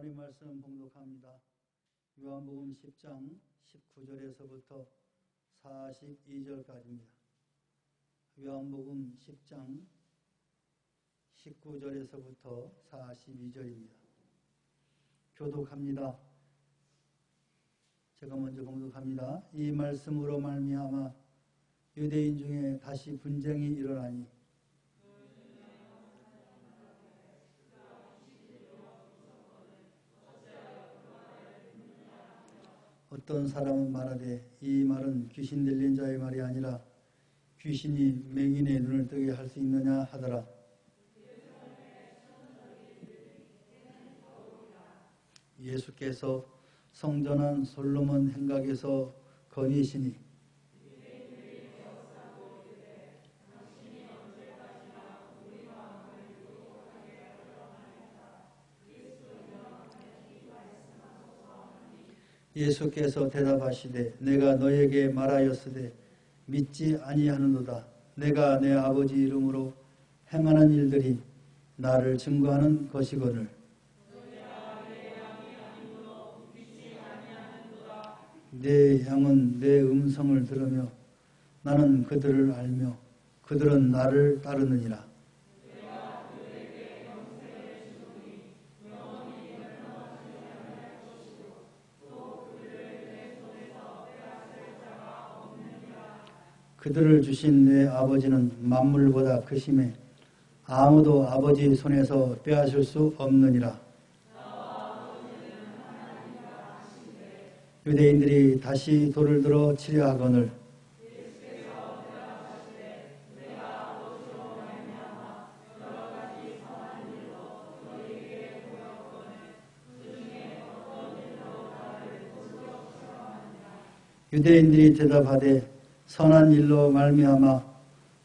하나님 말씀 봉독합니다. 요한복음 10장 19절에서부터 42절까지입니다. 요한복음 10장 19절에서부터 42절입니다. 교독합니다. 제가 먼저 봉독합니다. 이 말씀으로 말미암아 유대인 중에 다시 분쟁이 일어나니 어떤 사람은 말하되 이 말은 귀신 들린 자의 말이 아니라 귀신이 맹인의 눈을 뜨게 할 수 있느냐 하더라. 예수께서 성전한 솔로몬 행각에서 건의시니 예수께서 대답하시되 내가 너에게 말하였으되 믿지 아니하는도다. 내가 내 아버지 이름으로 행하는 일들이 나를 증거하는 것이거늘 내 양은 내 음성을 들으며 나는 그들을 알며 그들은 나를 따르느니라. 그들을 주신 내 아버지는 만물보다 크심에 아무도 아버지 손에서 빼앗을 수 없느니라. 유대인들이 다시 돌을 들어 치려 하거늘 유대인들이 대답하되 선한 일로 말미암아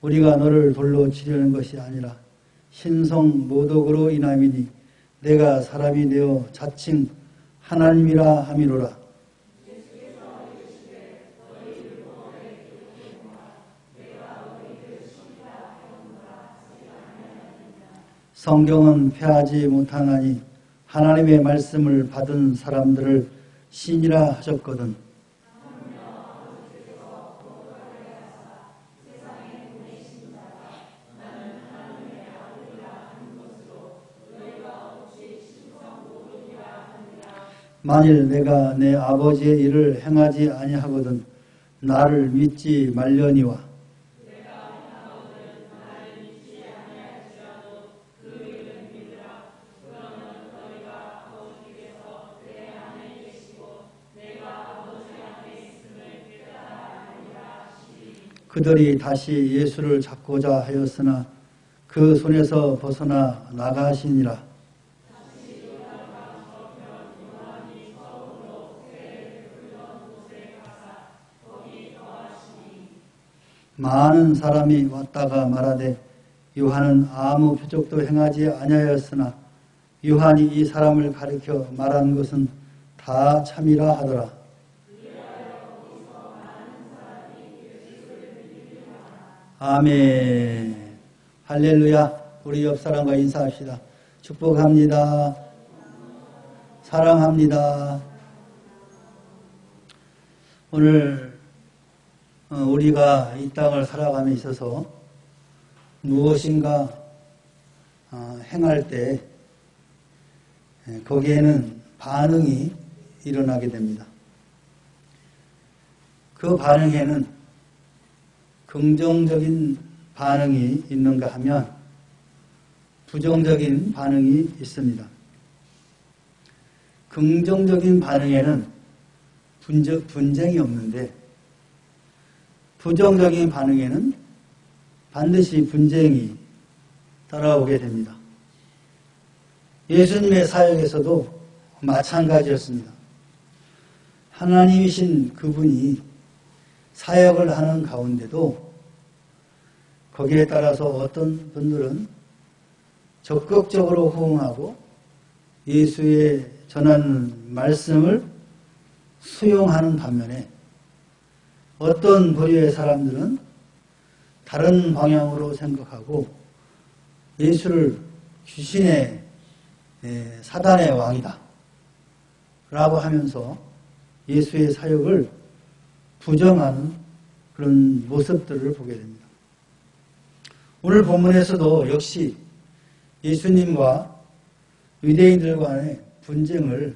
우리가 너를 돌로 치려는 것이 아니라 신성 모독으로 인함이니 내가 사람이 되어 자칭 하나님이라 함이로라. 성경은 폐하지 못하나니 하나님의 말씀을 받은 사람들을 신이라 하셨거든. 만일 내가 내 아버지의 일을 행하지 아니하거든 나를 믿지 말려니와 그들이 다시 예수를 잡고자 하였으나 그 손에서 벗어나 나가시니라. 많은 사람이 왔다가 말하되 요한은 아무 표적도 행하지 아니하였으나 요한이 이 사람을 가리켜 말한 것은 다 참이라 하더라. 아멘. 할렐루야. 우리 옆 사람과 인사합시다. 축복합니다. 사랑합니다. 오늘 우리가 이 땅을 살아감에 있어서 무엇인가 행할 때 거기에는 반응이 일어나게 됩니다. 그 반응에는 긍정적인 반응이 있는가 하면 부정적인 반응이 있습니다. 긍정적인 반응에는 분쟁이 없는데 부정적인 반응에는 반드시 분쟁이 따라오게 됩니다. 예수님의 사역에서도 마찬가지였습니다. 하나님이신 그분이 사역을 하는 가운데도 거기에 따라서 어떤 분들은 적극적으로 호응하고 예수의 전하는 말씀을 수용하는 반면에 어떤 부류의 사람들은 다른 방향으로 생각하고 예수를 귀신의 사단의 왕이다 라고 하면서 예수의 사역을 부정하는 그런 모습들을 보게 됩니다. 오늘 본문에서도 역시 예수님과 유대인들 간의 분쟁을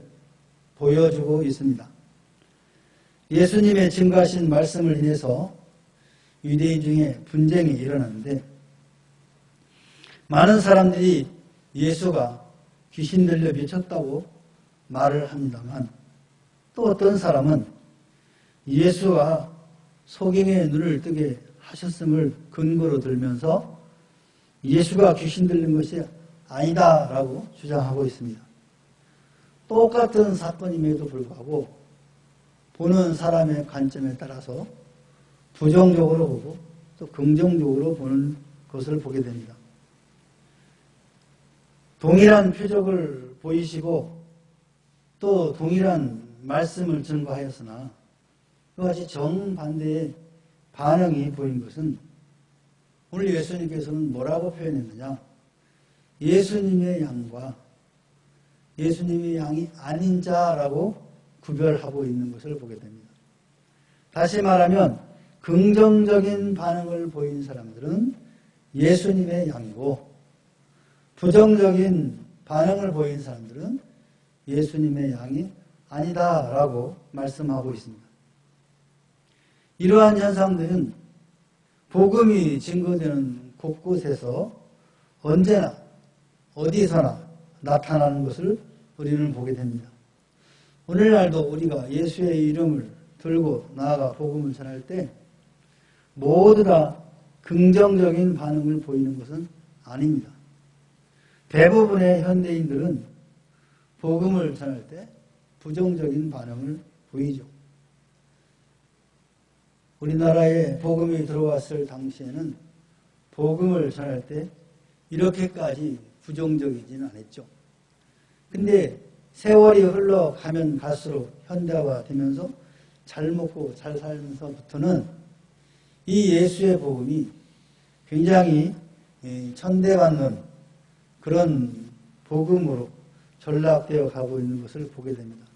보여주고 있습니다. 예수님의 증거하신 말씀을 인해서 유대인 중에 분쟁이 일어났는데 많은 사람들이 예수가 귀신 들려 미쳤다고 말을 합니다만 또 어떤 사람은 예수가 소경의 눈을 뜨게 하셨음을 근거로 들면서 예수가 귀신 들린 것이 아니다라고 주장하고 있습니다. 똑같은 사건임에도 불구하고 보는 사람의 관점에 따라서 부정적으로 보고 또 긍정적으로 보는 것을 보게 됩니다. 동일한 표적을 보이시고 또 동일한 말씀을 증거하였으나 그것이 정반대의 반응이 보인 것은 오늘 예수님께서는 뭐라고 표현했느냐? 예수님의 양과 예수님의 양이 아닌 자라고 구별하고 있는 것을 보게 됩니다. 다시 말하면 긍정적인 반응을 보인 사람들은 예수님의 양이고 부정적인 반응을 보인 사람들은 예수님의 양이 아니다라고 말씀하고 있습니다. 이러한 현상들은 복음이 증거되는 곳곳에서 언제나 어디서나 나타나는 것을 우리는 보게 됩니다. 오늘날도 우리가 예수의 이름을 들고 나아가 복음을 전할 때 모두 다 긍정적인 반응을 보이는 것은 아닙니다. 대부분의 현대인들은 복음을 전할 때 부정적인 반응을 보이죠. 우리나라에 복음이 들어왔을 당시에는 복음을 전할 때 이렇게까지 부정적이지는 않았죠. 근데 세월이 흘러가면 갈수록 현대화가 되면서 잘 먹고 잘 살면서부터는 이 예수의 복음이 굉장히 천대받는 그런 복음으로 전락되어 가고 있는 것을 보게 됩니다.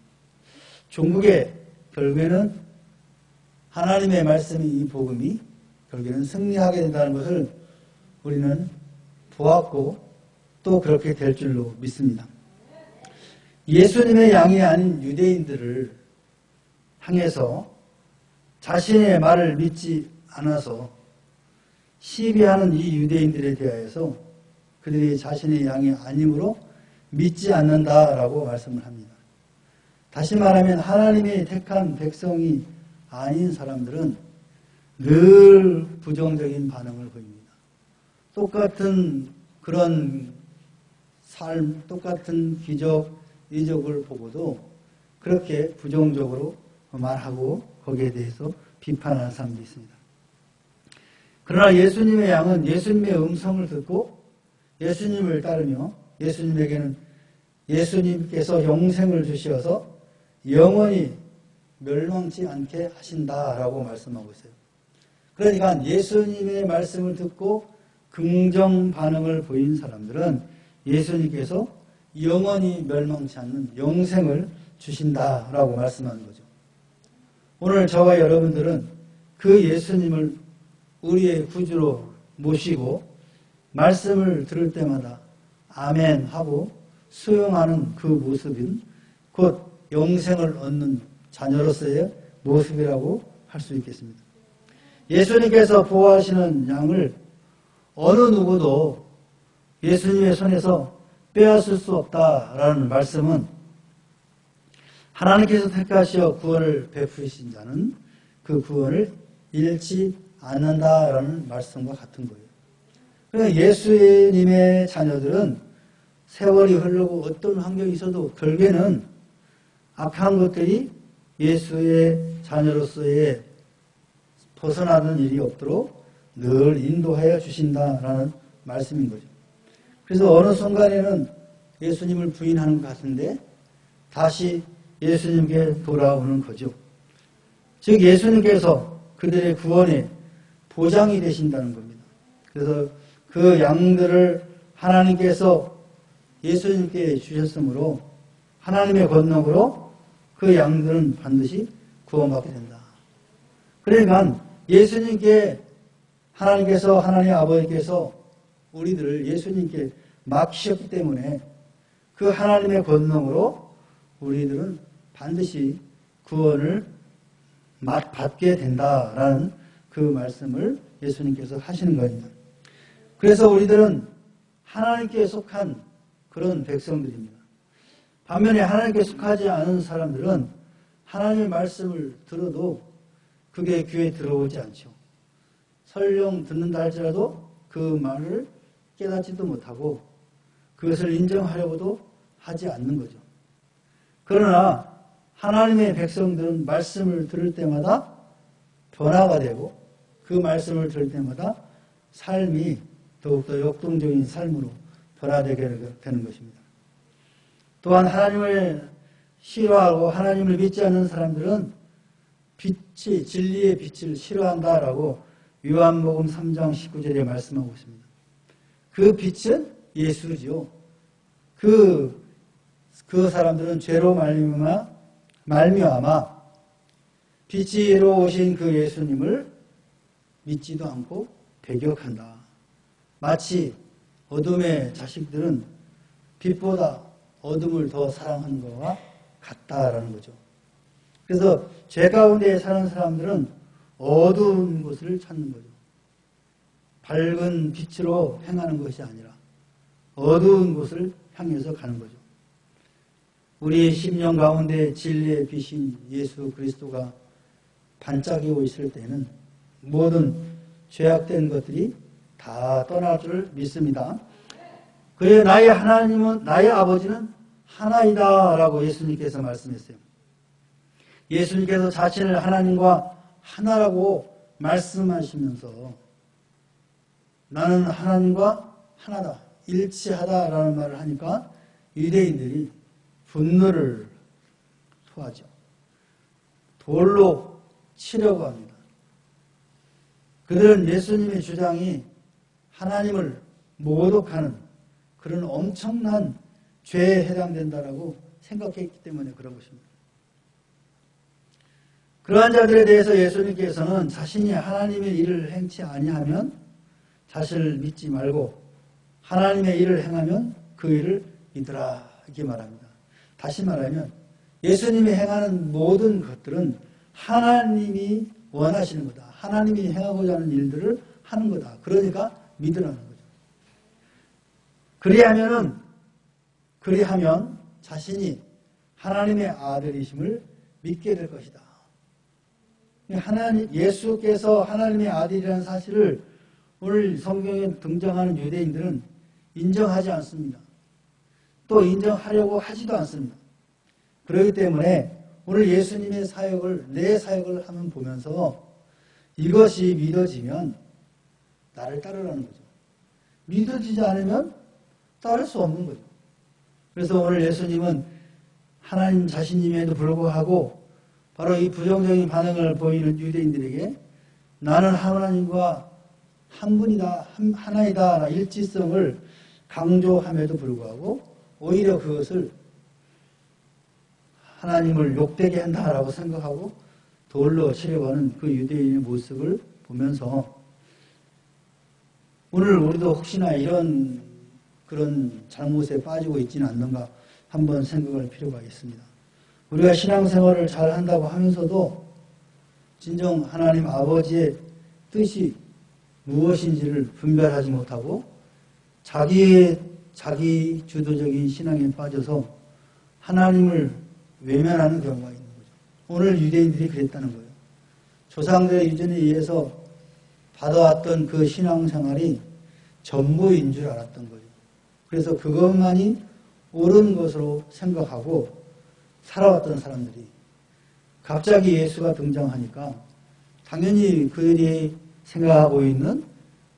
종국에 결국에는 하나님의 말씀이 이 복음이 결국에는 승리하게 된다는 것을 우리는 보았고 또 그렇게 될 줄로 믿습니다. 예수님의 양이 아닌 유대인들을 향해서 자신의 말을 믿지 않아서 시비하는 이 유대인들에 대하여서 그들이 자신의 양이 아니므로 믿지 않는다라고 말씀을 합니다. 다시 말하면 하나님의 택한 백성이 아닌 사람들은 늘 부정적인 반응을 보입니다. 똑같은 그런 삶, 똑같은 기적, 이적을 보고도 그렇게 부정적으로 말하고 거기에 대해서 비판하는 사람도 있습니다. 그러나 예수님의 양은 예수님의 음성을 듣고 예수님을 따르며 예수님께서 영생을 주시어서 영원히 멸망치 않게 하신다라고 말씀하고 있어요. 그러니까 예수님의 말씀을 듣고 긍정 반응을 보인 사람들은 예수님께서 영원히 멸망치 않는 영생을 주신다라고 말씀하는 거죠. 오늘 저와 여러분들은 그 예수님을 우리의 구주로 모시고 말씀을 들을 때마다 아멘 하고 수용하는 그 모습인 곧 영생을 얻는 자녀로서의 모습이라고 할 수 있겠습니다. 예수님께서 보호하시는 양을 어느 누구도 예수님의 손에서 빼앗을 수 없다라는 말씀은 하나님께서 택하시어 구원을 베푸신 자는 그 구원을 잃지 않는다라는 말씀과 같은 거예요. 그러니까 예수님의 자녀들은 세월이 흐르고 어떤 환경이 있어도 결국에는 악한 것들이 예수의 자녀로서의 벗어나는 일이 없도록 늘 인도하여 주신다라는 말씀인 거죠. 그래서 어느 순간에는 예수님을 부인하는 것 같은데 다시 예수님께 돌아오는 거죠. 즉 예수님께서 그들의 구원의 보장이 되신다는 겁니다. 그래서 그 양들을 하나님께서 예수님께 주셨으므로 하나님의 권능으로 그 양들은 반드시 구원받게 된다. 그러니까 예수님께 하나님 아버지께서 우리들을 예수님께 맡기셨기 때문에 그 하나님의 권능으로 우리들은 반드시 구원을 받게 된다라는 그 말씀을 예수님께서 하시는 겁니다. 그래서 우리들은 하나님께 속한 그런 백성들입니다. 반면에 하나님께 속하지 않은 사람들은 하나님의 말씀을 들어도 그게 귀에 들어오지 않죠. 설령 듣는다 할지라도 그 말을 깨닫지도 못하고 그것을 인정하려고도 하지 않는 거죠. 그러나 하나님의 백성들은 말씀을 들을 때마다 변화가 되고 그 말씀을 들을 때마다 삶이 더욱더 역동적인 삶으로 변화되게 되는 것입니다. 또한 하나님을 싫어하고 하나님을 믿지 않는 사람들은 진리의 빛을 싫어한다라고 요한복음 3장 19절에 말씀하고 있습니다. 그 빛은 예수지요. 그 사람들은 죄로 말미암아 빛으로 오신 그 예수님을 믿지도 않고 배격한다. 마치 어둠의 자식들은 빛보다 어둠을 더 사랑하는 것과 같다라는 거죠. 그래서 죄 가운데 사는 사람들은 어두운 곳을 찾는 거죠. 밝은 빛으로 행하는 것이 아니라 어두운 곳을 향해서 가는 거죠. 우리 심령 가운데 진리의 빛인 예수 그리스도가 반짝이고 있을 때는 모든 죄악된 것들이 다 떠날 줄 믿습니다. 그래 나의 하나님은 나의 아버지는 하나이다 라고 예수님께서 말씀했어요. 예수님께서 자신을 하나님과 하나라고 말씀하시면서 나는 하나님과 하나다, 일치하다라는 말을 하니까 유대인들이 분노를 토하죠. 돌로 치려고 합니다. 그들은 예수님의 주장이 하나님을 모독하는 그런 엄청난 죄에 해당된다라고 생각했기 때문에 그런 것입니다. 그러한 자들에 대해서 예수님께서는 자신이 하나님의 일을 행치 아니하면 자신을 믿지 말고 하나님의 일을 행하면 그 일을 믿으라 이렇게 말합니다. 다시 말하면 예수님이 행하는 모든 것들은 하나님이 원하시는 거다. 하나님이 행하고자 하는 일들을 하는 거다. 그러니까 믿으라는 거죠. 그리하면 자신이 하나님의 아들이심을 믿게 될 것이다. 예수께서 하나님의 아들이라는 사실을 오늘 성경에 등장하는 유대인들은 인정하지 않습니다. 또 인정하려고 하지도 않습니다. 그렇기 때문에 오늘 예수님의 사역을, 내 사역을 하면 보면서 이것이 믿어지면 나를 따르라는 거죠. 믿어지지 않으면 따를 수 없는 거죠. 그래서 오늘 예수님은 하나님 자신임에도 불구하고 바로 이 부정적인 반응을 보이는 유대인들에게 나는 하나님과 한 분이다, 하나이다, 일치성을 강조함에도 불구하고 오히려 그것을 하나님을 욕되게 한다라고 생각하고 돌로 치려고 하는 그 유대인의 모습을 보면서 오늘 우리도 혹시나 이런 그런 잘못에 빠지고 있지는 않는가 한번 생각할 필요가 있습니다. 우리가 신앙생활을 잘 한다고 하면서도 진정 하나님 아버지의 뜻이 무엇인지를 분별하지 못하고 자기 주도적인 신앙에 빠져서 하나님을 외면하는 경우가 있는 거죠. 오늘 유대인들이 그랬다는 거예요. 조상들의 유전에 의해서 받아왔던 그 신앙생활이 전부인 줄 알았던 거죠. 그래서 그것만이 옳은 것으로 생각하고 살아왔던 사람들이 갑자기 예수가 등장하니까 당연히 그들이 생각하고 있는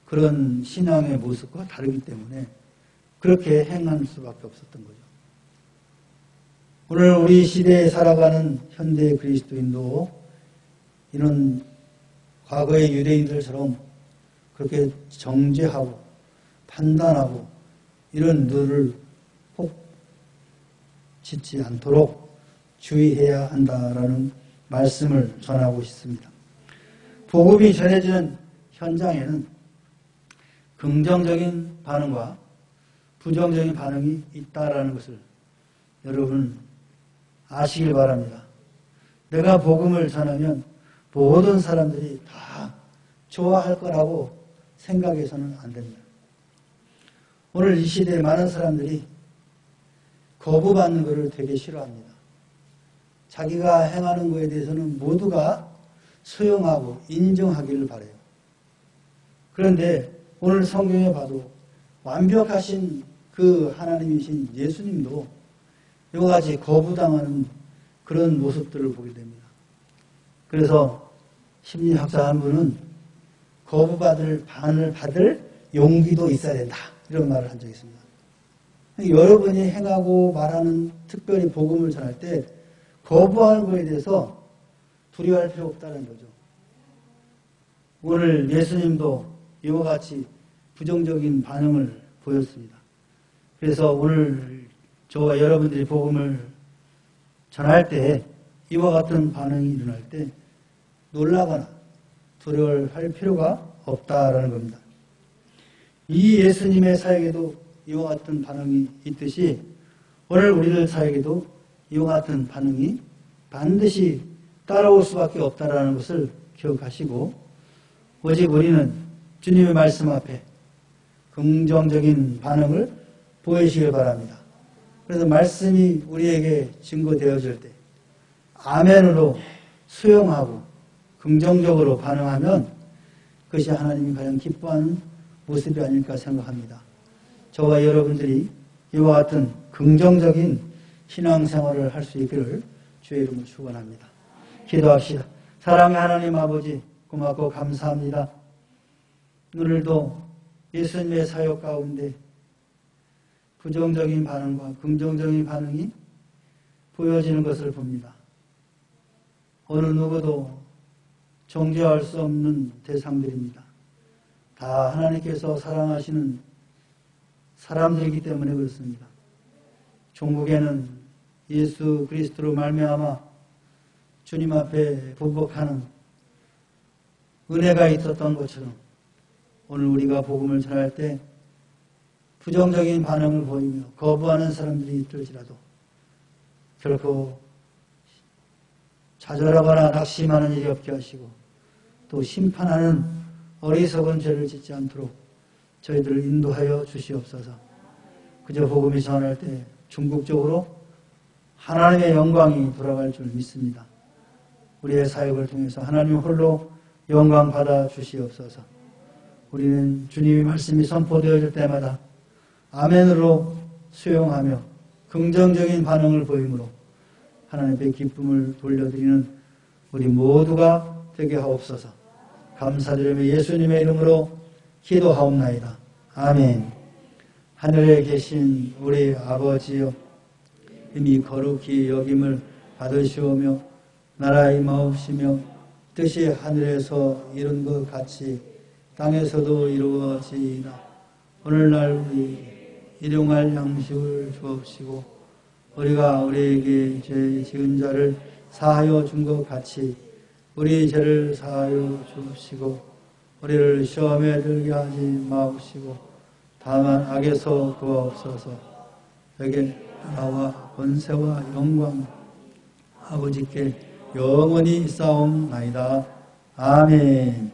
그런 신앙의 모습과 다르기 때문에 그렇게 행할 수밖에 없었던 거죠. 오늘 우리 시대에 살아가는 현대 그리스도인도 이런 과거의 유대인들처럼 그렇게 정죄하고 판단하고 이런 눈을 꼭 짓지 않도록 주의해야 한다라는 말씀을 전하고 싶습니다. 복음이 전해지는 현장에는 긍정적인 반응과 부정적인 반응이 있다라는 것을 여러분 아시길 바랍니다. 내가 복음을 전하면 모든 사람들이 다 좋아할 거라고 생각해서는 안 됩니다. 오늘 이 시대에 많은 사람들이 거부받는 것을 되게 싫어합니다. 자기가 행하는 것에 대해서는 모두가 수용하고 인정하기를 바라요. 그런데 오늘 성경에 봐도 완벽하신 그 하나님이신 예수님도 이와 같이 거부당하는 그런 모습들을 보게 됩니다. 그래서 심리학자 한 분은 반을 받을 용기도 있어야 된다, 이런 말을 한 적이 있습니다. 여러분이 행하고 말하는, 특별히 복음을 전할 때 거부하는 것에 대해서 두려워할 필요 없다는 거죠. 오늘 예수님도 이와 같이 부정적인 반응을 보였습니다. 그래서 오늘 저와 여러분들이 복음을 전할 때 이와 같은 반응이 일어날 때 놀라거나 두려워할 필요가 없다라는 겁니다. 이 예수님의 사역에도 이와 같은 반응이 있듯이 오늘 우리들 사역에도 이와 같은 반응이 반드시 따라올 수밖에 없다라는 것을 기억하시고, 오직 우리는 주님의 말씀 앞에 긍정적인 반응을 보이시길 바랍니다. 그래서 말씀이 우리에게 증거되어질 때 아멘으로 수용하고 긍정적으로 반응하면 그것이 하나님이 가장 기뻐하는 모습이 아닐까 생각합니다. 저와 여러분들이 이와 같은 긍정적인 신앙생활을 할 수 있기를 주의 이름으로 축원합니다. 기도합시다. 사랑의 하나님 아버지, 고맙고 감사합니다. 오늘도 예수님의 사역 가운데 부정적인 반응과 긍정적인 반응이 보여지는 것을 봅니다. 어느 누구도 정죄할 수 없는 대상들입니다. 다 하나님께서 사랑하시는 사람들이기 때문에 그렇습니다. 종국에는 예수 그리스도로 말미암아 주님 앞에 부복하는 은혜가 있었던 것처럼 오늘 우리가 복음을 전할 때 부정적인 반응을 보이며 거부하는 사람들이 있을지라도 결코 좌절하거나 낙심하는 일이 없게 하시고 또 심판하는 어리석은 죄를 짓지 않도록 저희들을 인도하여 주시옵소서. 그저 복음이 전할 때 중국적으로 하나님의 영광이 돌아갈 줄 믿습니다. 우리의 사역을 통해서 하나님 홀로 영광 받아 주시옵소서. 우리는 주님의 말씀이 선포되어질 때마다 아멘으로 수용하며 긍정적인 반응을 보이므로 하나님의 기쁨을 돌려드리는 우리 모두가 되게 하옵소서. 감사드리며 예수님의 이름으로 기도하옵나이다. 아멘. 하늘에 계신 우리 아버지여, 이미 거룩히 여김을 받으시오며 나라 임하옵시며 뜻이 하늘에서 이룬 것 같이 땅에서도 이루어지이다. 오늘날 우리 일용할 양식을 주옵시고 우리가 우리에게 죄 지은 자를 사하여 준 것 같이 우리 죄를 사하여 주옵시고 우리를 시험에 들게 하지 마옵시고 다만 악에서 구하옵소서. 여기 나와 권세와 영광 아버지께 영원히 싸움나이다. 아멘.